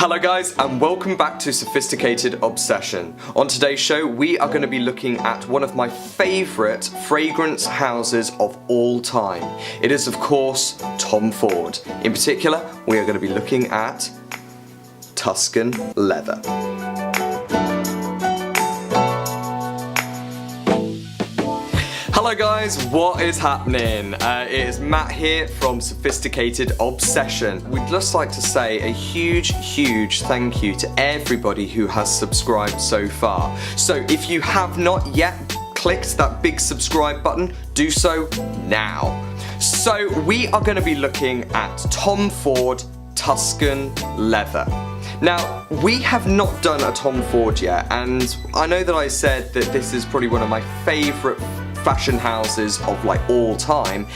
Hello guys, and welcome back to Sophisticated Obsession. On today's show we are going to be looking at one of my favourite fragrance houses of all time. It is of course Tom Ford. In particular we are going to be looking at Tuscan leather. Hello guys, what is happening? It is Matt here from Sophisticated Obsession. We'd just like to say a huge thank you to everybody who has subscribed so far. So if you have not yet clicked that big subscribe button, do so now. So we are going to be looking at Tom Ford Tuscan leather. Now, we have not done a Tom Ford yet, and I know that I said that this is probably one of my favourite fashion houses of like all time,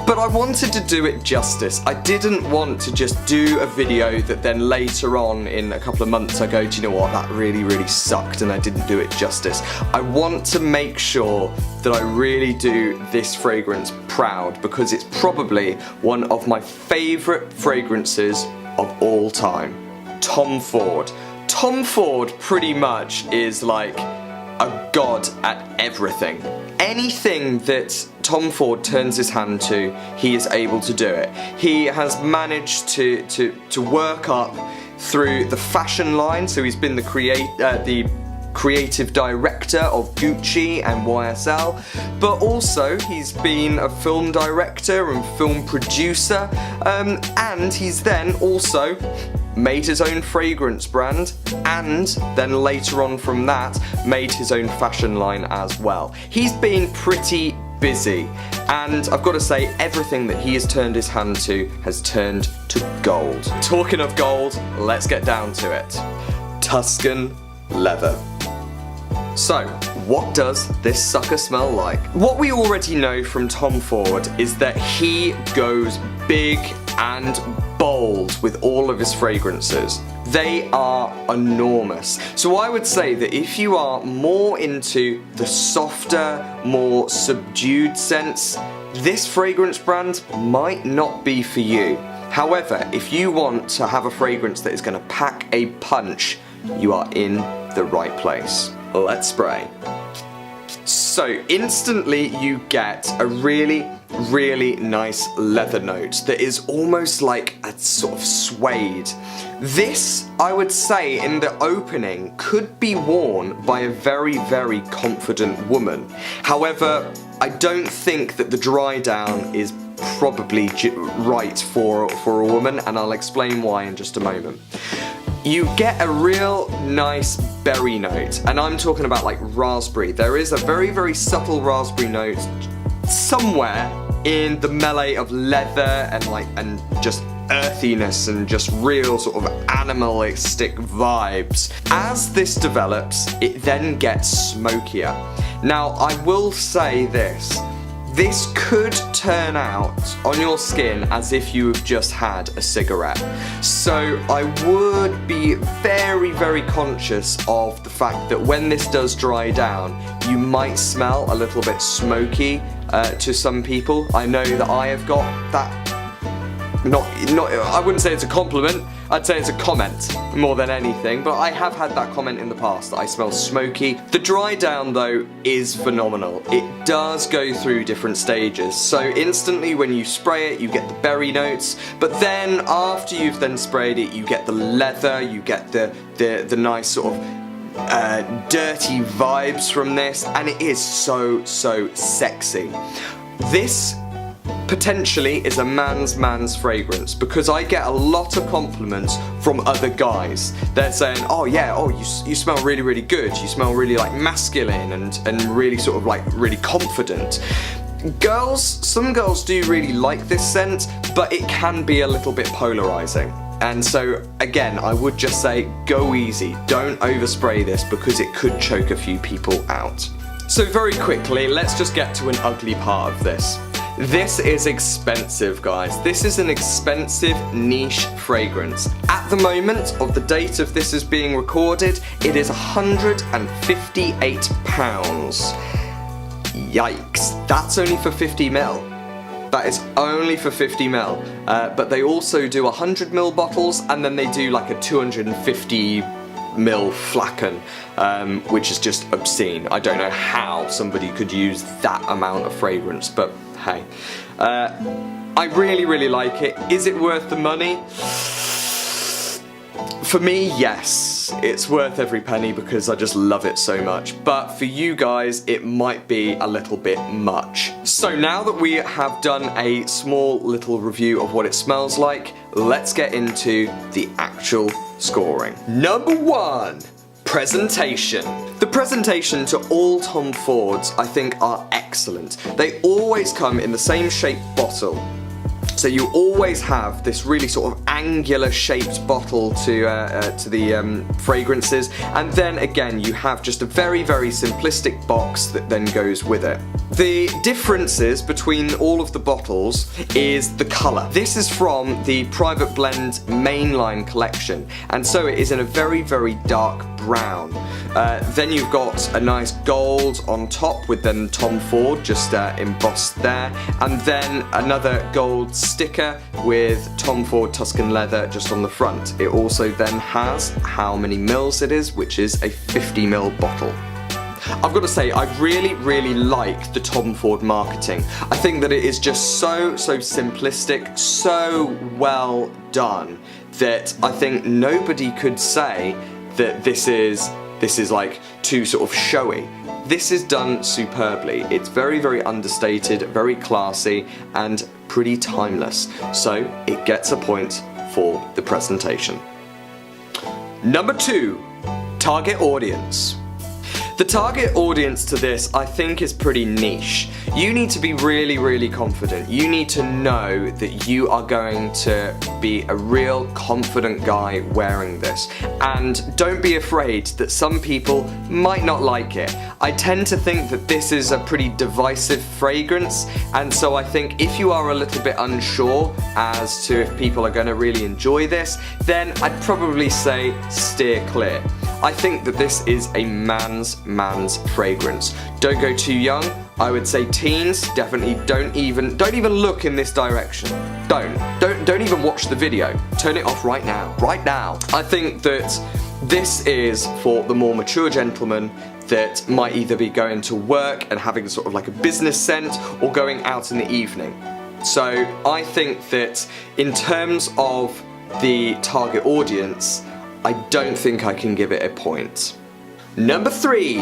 but I wanted to do it justice. I didn't want to just do a video that then later on in a couple of months I go, do you know what, that really sucked and I didn't do it justice. I want to make sure that I really do this fragrance proud because it's probably one of my favourite fragrances of all time. Tom Ford. Tom Ford pretty much is like a god at everything. Anything that Tom Ford turns his hand to, he is able to do it. He has managed to work up through the fashion line, so he's been the creative director of Gucci and YSL, but also he's been a film director and film producer, and he's then also made his own fragrance brand, and then later on from that made his own fashion line as well. He's been pretty busy, and I've got to say everything that he has turned his hand to has turned to gold. Talking of gold, let's get down to it. Tuscan leather. So, what does this sucker smell like? What we already know from Tom Ford is that he goes big and bold with all of his fragrances. They are enormous. So I would say that if you are more into the softer, more subdued scents, this fragrance brand might not be for you. However, if you want to have a fragrance that is going to pack a punch, you are in the right place. Let's spray. So instantly you get a really nice leather note that is almost like a sort of suede. This, I would say, in the opening could be worn by a very confident woman. However, I don't think that the dry down is probably right for a woman, and I'll explain why in just a moment. You get a real nice berry note, and I'm talking about like raspberry. There is a very subtle raspberry note somewhere in the melee of leather and just earthiness and just real sort of animalistic vibes. As this develops, it then gets smokier. Now, I will say this. This could turn out on your skin as if you have just had a cigarette. So I would be very conscious of the fact that when this does dry down, you might smell a little bit smoky to some people. I know that I have got that. I wouldn't say it's a compliment, I'd say it's a comment more than anything, but I have had that comment in the past that I smell smoky. The dry down though is phenomenal. It does go through different stages, so instantly when you spray it you get the berry notes, but then after you've then sprayed it you get the leather, you get the nice sort of dirty vibes from this, and it is so sexy. This potentially is a man's fragrance because I get a lot of compliments from other guys. They're saying, oh yeah, you smell really good, you smell really like masculine and really sort of like really confident. Some girls do really like this scent, but it can be a little bit polarizing. And so again, I would just say go easy, don't overspray this because it could choke a few people out. So very quickly, let's just get to an ugly part of this. This is expensive, guys. This is an expensive niche fragrance. At the moment of the date of this is being recorded, it is £158. Yikes, that's only for 50 ml. That is only for 50ml, but they also do 100ml bottles, and then they do like a 250ml flacken, which is just obscene. I don't know how somebody could use that amount of fragrance, but hey. I really, really like it. Is it worth the money? For me, yes. It's worth every penny because I just love it so much. But for you guys, it might be a little bit much. So now that we have done a small little review of what it smells like, let's get into the actual scoring. Number 1. Presentation. The presentation to all Tom Fords, I think, are excellent. They always come in the same shaped bottle. So you always have this really sort of angular shaped bottle to the fragrances, and then again you have just a very, very simplistic box that then goes with it. The differences between all of the bottles is the colour. This is from the Private Blend mainline collection, and so it is in a very, very dark brown. Then you've got a nice gold on top with then Tom Ford just embossed there, and then another gold sticker with Tom Ford Tuscan leather just on the front. It also then has how many mils it is, which is a 50ml bottle. I've got to say, I really, really like the Tom Ford marketing. I think that it is just so simplistic, so well done, that I think nobody could say that this is like too sort of showy. This is done superbly. It's very, very understated, very classy, and pretty timeless. So it gets a point for the presentation. Number 2, target audience. The target audience to this, I think, is pretty niche. You need to be really, really confident. You need to know that you are going to be a real confident guy wearing this. And don't be afraid that some people might not like it. I tend to think that this is a pretty divisive fragrance, and so I think if you are a little bit unsure as to if people are going to really enjoy this, then I'd probably say steer clear. I think that this is a man's fragrance. Don't go too young. I would say teens, definitely don't even look in this direction. Don't even watch the video. Turn it off right now. Right now. I think that this is for the more mature gentleman that might either be going to work and having sort of like a business scent, or going out in the evening. So I think that in terms of the target audience, I don't think I can give it a point. Number 3,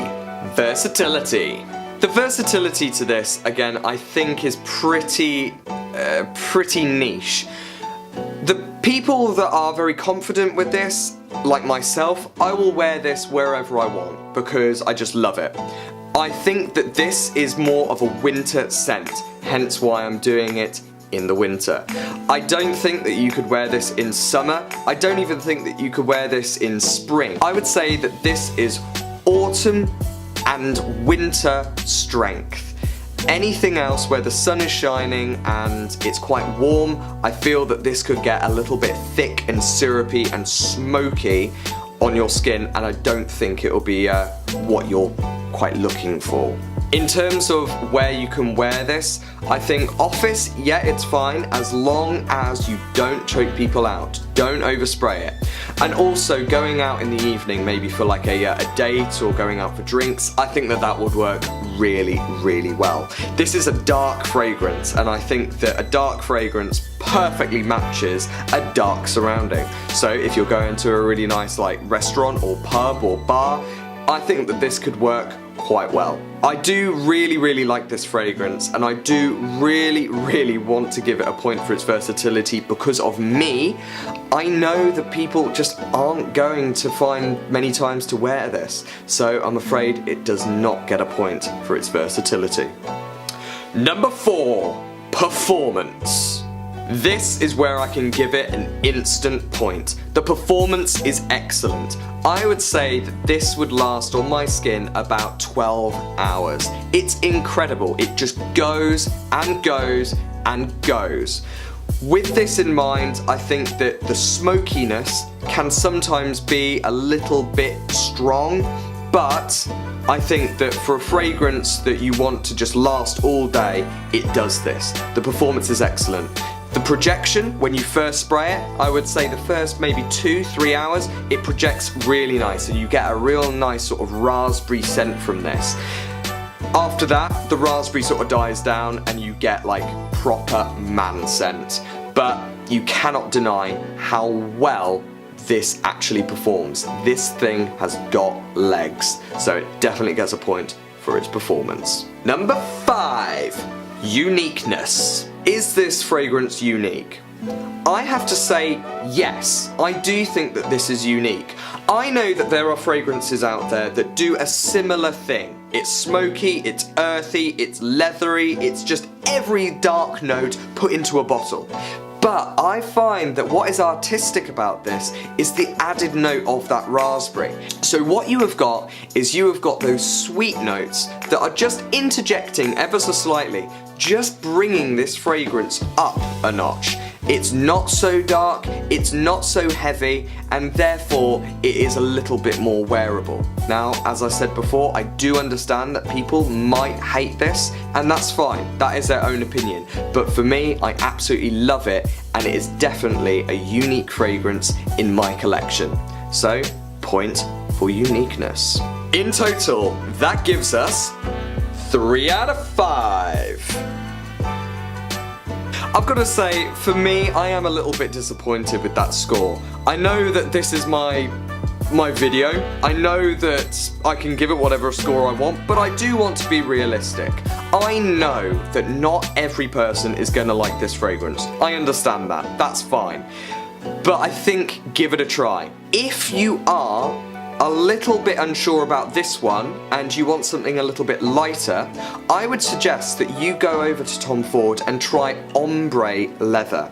versatility. The versatility to this, again, I think is pretty niche. The people that are very confident with this, like myself, I will wear this wherever I want because I just love it. I think that this is more of a winter scent, hence why I'm doing it in the winter. I don't think that you could wear this in summer. I don't even think that you could wear this in spring. I would say that this is autumn and winter strength. Anything else where the sun is shining and it's quite warm, I feel that this could get a little bit thick and syrupy and smoky on your skin, and I don't think it will be what you're quite looking for. In terms of where you can wear this, I think office, yeah, it's fine as long as you don't choke people out. Don't overspray it. And also going out in the evening, maybe for like a date or going out for drinks, I think that would work really, really well. This is a dark fragrance, and I think that a dark fragrance perfectly matches a dark surrounding. So if you're going to a really nice like restaurant or pub or bar, I think that this could work quite well. I do really, really like this fragrance, and I do really, really want to give it a point for its versatility because of me. I know that people just aren't going to find many times to wear this, so I'm afraid it does not get a point for its versatility. Number 4, performance. This is where I can give it an instant point. The performance is excellent. I would say that this would last on my skin about 12 hours. It's incredible. It just goes and goes and goes. With this in mind, I think that the smokiness can sometimes be a little bit strong, but I think that for a fragrance that you want to just last all day, it does this. The performance is excellent. The projection, when you first spray it, I would say the first maybe 2-3 hours, it projects really nice and you get a real nice sort of raspberry scent from this. After that, the raspberry sort of dies down and you get like proper man scent. But you cannot deny how well this actually performs. This thing has got legs, so it definitely gets a point for its performance. Number 5, uniqueness. Is this fragrance unique? I have to say yes, I do think that this is unique. I know that there are fragrances out there that do a similar thing. It's smoky, it's earthy, it's leathery, it's just every dark note put into a bottle. But I find that what is artistic about this is the added note of that raspberry. So what you have got is you have got those sweet notes that are just interjecting ever so slightly, just bringing this fragrance up a notch. It's not so dark, it's not so heavy, and therefore it is a little bit more wearable. Now, as I said before, I do understand that people might hate this, and that's fine, that is their own opinion. But for me, I absolutely love it, and it is definitely a unique fragrance in my collection. So, point for uniqueness. In total, that gives us 3 out of 5. I've got to say, for me, I am a little bit disappointed with that score. I know that this is my video. I know that I can give it whatever score I want, but I do want to be realistic. I know that not every person is going to like this fragrance. I understand that. That's fine. But I think give it a try. If you are a little bit unsure about this one and you want something a little bit lighter, I would suggest that you go over to Tom Ford and try Ombre Leather.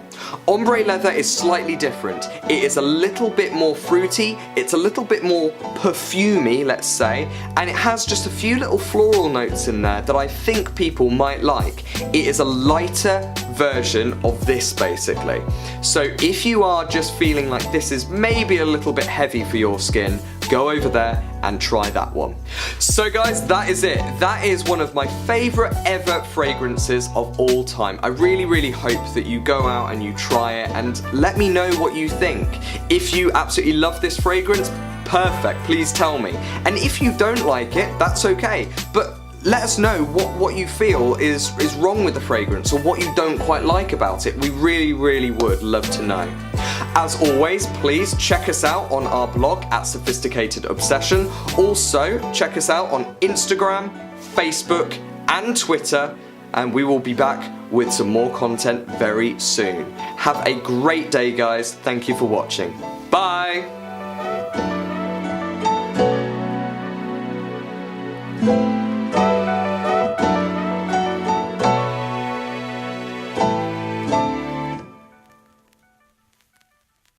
Ombre Leather is slightly different. It is a little bit more fruity, it's a little bit more perfumey, let's say, and it has just a few little floral notes in there that I think people might like. It is a lighter version of this basically. So if you are just feeling like this is maybe a little bit heavy for your skin, go over there and try that one. So guys, that is it. That is one of my favourite ever fragrances of all time. I really hope that you go out and you try it and let me know what you think. If you absolutely love this fragrance, perfect, please tell me. And if you don't like it, that's okay. But let us know what you feel is wrong with the fragrance or what you don't quite like about it. We really would love to know. As always, please check us out on our blog at Sophisticated Obsession. Also, check us out on Instagram, Facebook, and Twitter, and we will be back with some more content very soon. Have a great day, guys. Thank you for watching. Bye!